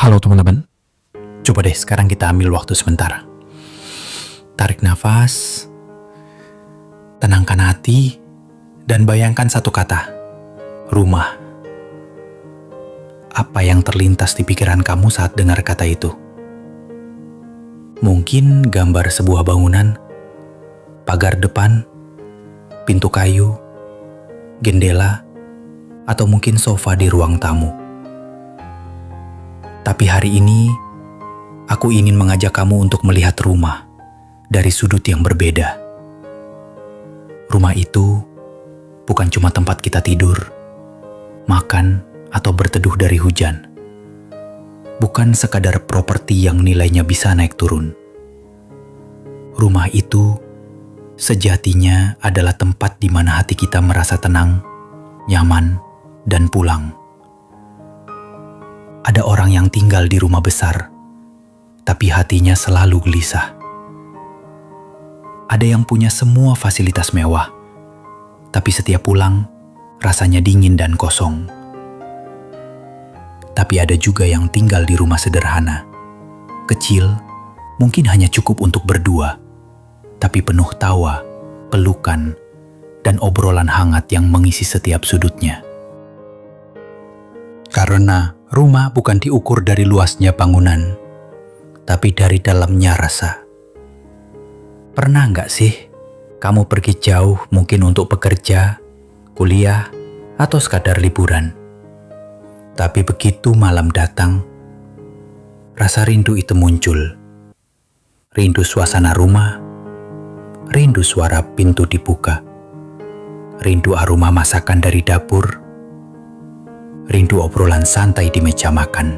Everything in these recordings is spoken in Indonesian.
Halo teman-teman, coba deh sekarang kita ambil waktu sebentar. Tarik nafas, tenangkan hati, dan bayangkan satu kata, rumah. Apa yang terlintas di pikiran kamu saat dengar kata itu? Mungkin gambar sebuah bangunan, pagar depan, pintu kayu, jendela, atau mungkin sofa di ruang tamu. Tapi hari ini, aku ingin mengajak kamu untuk melihat rumah dari sudut yang berbeda. Rumah itu bukan cuma tempat kita tidur, makan, atau berteduh dari hujan. Bukan sekadar properti yang nilainya bisa naik turun. Rumah itu sejatinya adalah tempat di mana hati kita merasa tenang, nyaman, dan pulang. Ada orang yang tinggal di rumah besar, tapi hatinya selalu gelisah. Ada yang punya semua fasilitas mewah, tapi setiap pulang rasanya dingin dan kosong. Tapi ada juga yang tinggal di rumah sederhana, kecil, mungkin hanya cukup untuk berdua, tapi penuh tawa, pelukan, dan obrolan hangat yang mengisi setiap sudutnya. Karena rumah bukan diukur dari luasnya bangunan, tapi dari dalamnya rasa. Pernah nggak sih kamu pergi jauh mungkin untuk bekerja, kuliah, atau sekadar liburan? Tapi begitu malam datang, rasa rindu itu muncul. Rindu suasana rumah, rindu suara pintu dibuka, rindu aroma masakan dari dapur, rindu obrolan santai di meja makan,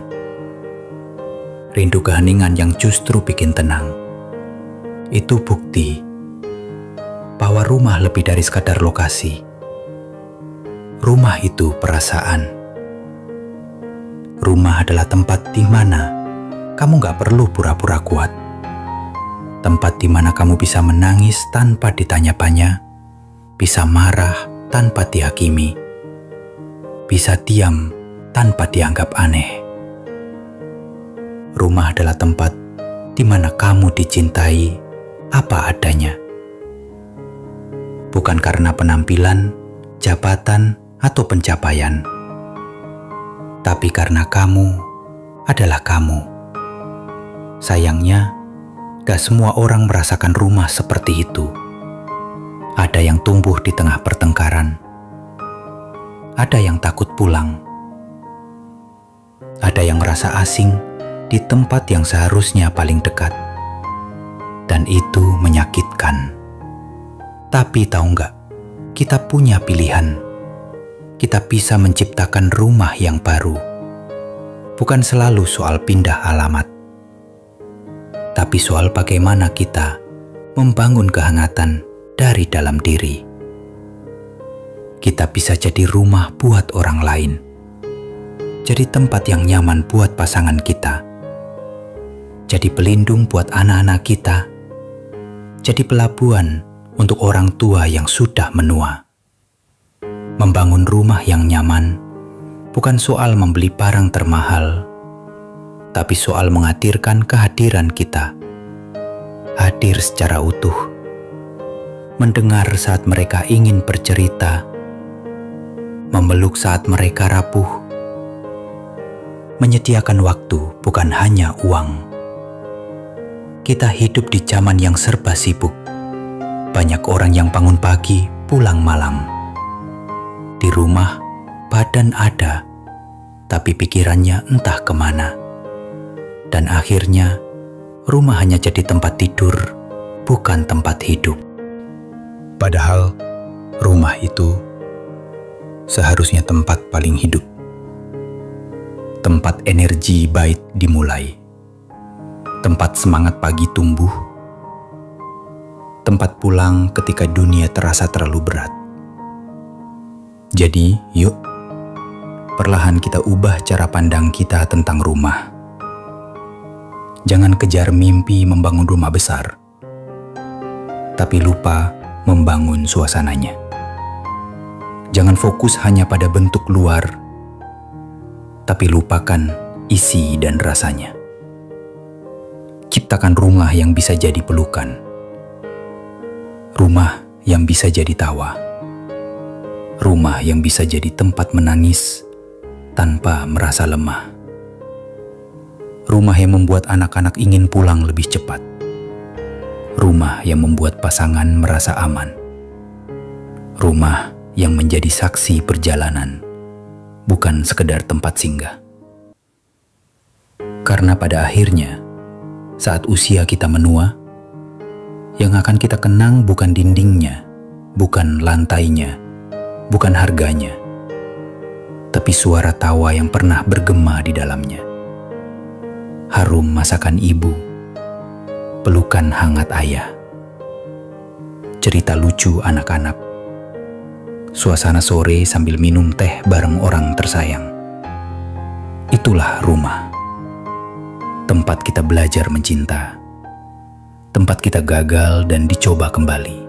rindu keheningan yang justru bikin tenang. Itu bukti bahwa rumah lebih dari sekadar lokasi. Rumah itu perasaan. Rumah adalah tempat di mana kamu gak perlu pura-pura kuat. Tempat di mana kamu bisa menangis tanpa ditanya-tanya, bisa marah tanpa dihakimi, bisa diam tanpa dianggap aneh. Rumah adalah tempat di mana kamu dicintai apa adanya. Bukan karena penampilan, jabatan, atau pencapaian, tapi karena kamu adalah kamu. Sayangnya, gak semua orang merasakan rumah seperti itu. Ada yang tumbuh di tengah pertengkaran, ada yang takut pulang, ada yang merasa asing di tempat yang seharusnya paling dekat, dan itu menyakitkan. Tapi tahu nggak, kita punya pilihan. Kita bisa menciptakan rumah yang baru. Bukan selalu soal pindah alamat, tapi soal bagaimana kita membangun kehangatan dari dalam diri. Kita bisa jadi rumah buat orang lain, jadi tempat yang nyaman buat pasangan kita, jadi pelindung buat anak-anak kita, jadi pelabuhan untuk orang tua yang sudah menua. Membangun rumah yang nyaman bukan soal membeli barang termahal, tapi soal menghadirkan kehadiran kita. Hadir secara utuh, mendengar saat mereka ingin bercerita, memeluk saat mereka rapuh, menyediakan waktu bukan hanya uang. Kita hidup di zaman yang serba sibuk. Banyak orang yang bangun pagi, pulang malam. Di rumah, badan ada, tapi pikirannya entah kemana. Dan akhirnya, rumah hanya jadi tempat tidur, bukan tempat hidup. Padahal, rumah itu seharusnya tempat paling hidup. Tempat energi baik dimulai. Tempat semangat pagi tumbuh. Tempat pulang ketika dunia terasa terlalu berat. Jadi, yuk, perlahan kita ubah cara pandang kita tentang rumah. Jangan kejar mimpi membangun rumah besar, tapi lupa membangun suasananya. Jangan fokus hanya pada bentuk luar, tapi lupakan isi dan rasanya. Ciptakan rumah yang bisa jadi pelukan, rumah yang bisa jadi tawa, rumah yang bisa jadi tempat menangis tanpa merasa lemah, rumah yang membuat anak-anak ingin pulang lebih cepat, rumah yang membuat pasangan merasa aman, rumah yang menjadi saksi perjalanan, bukan sekedar tempat singgah. Karena pada akhirnya, saat usia kita menua, yang akan kita kenang bukan dindingnya, bukan lantainya, bukan harganya, tapi suara tawa yang pernah bergema di dalamnya. Harum masakan ibu, pelukan hangat ayah, cerita lucu anak-anak, suasana sore sambil minum teh bareng orang tersayang. Itulah rumah. Tempat kita belajar mencinta, tempat kita gagal dan dicoba kembali,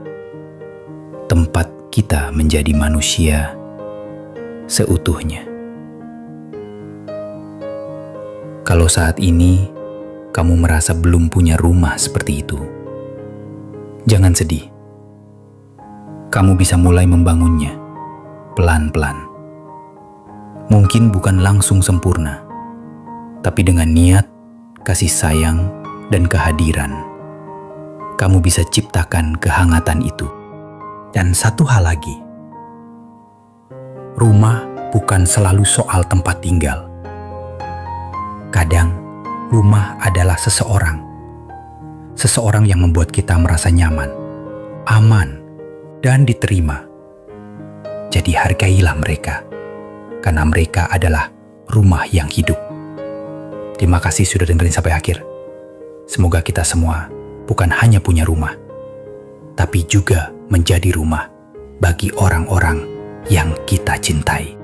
tempat kita menjadi manusia seutuhnya. Kalau saat ini kamu merasa belum punya rumah seperti itu, jangan sedih. Kamu bisa mulai membangunnya pelan-pelan. Mungkin bukan langsung sempurna, tapi dengan niat, kasih sayang, dan kehadiran, kamu bisa ciptakan kehangatan itu. Dan satu hal lagi, rumah bukan selalu soal tempat tinggal. Kadang, rumah adalah seseorang yang membuat kita merasa nyaman, aman, dan diterima. Jadi hargailah mereka, karena mereka adalah rumah yang hidup. Terima kasih sudah dengerin sampai akhir. Semoga kita semua bukan hanya punya rumah, tapi juga menjadi rumah bagi orang-orang yang kita cintai.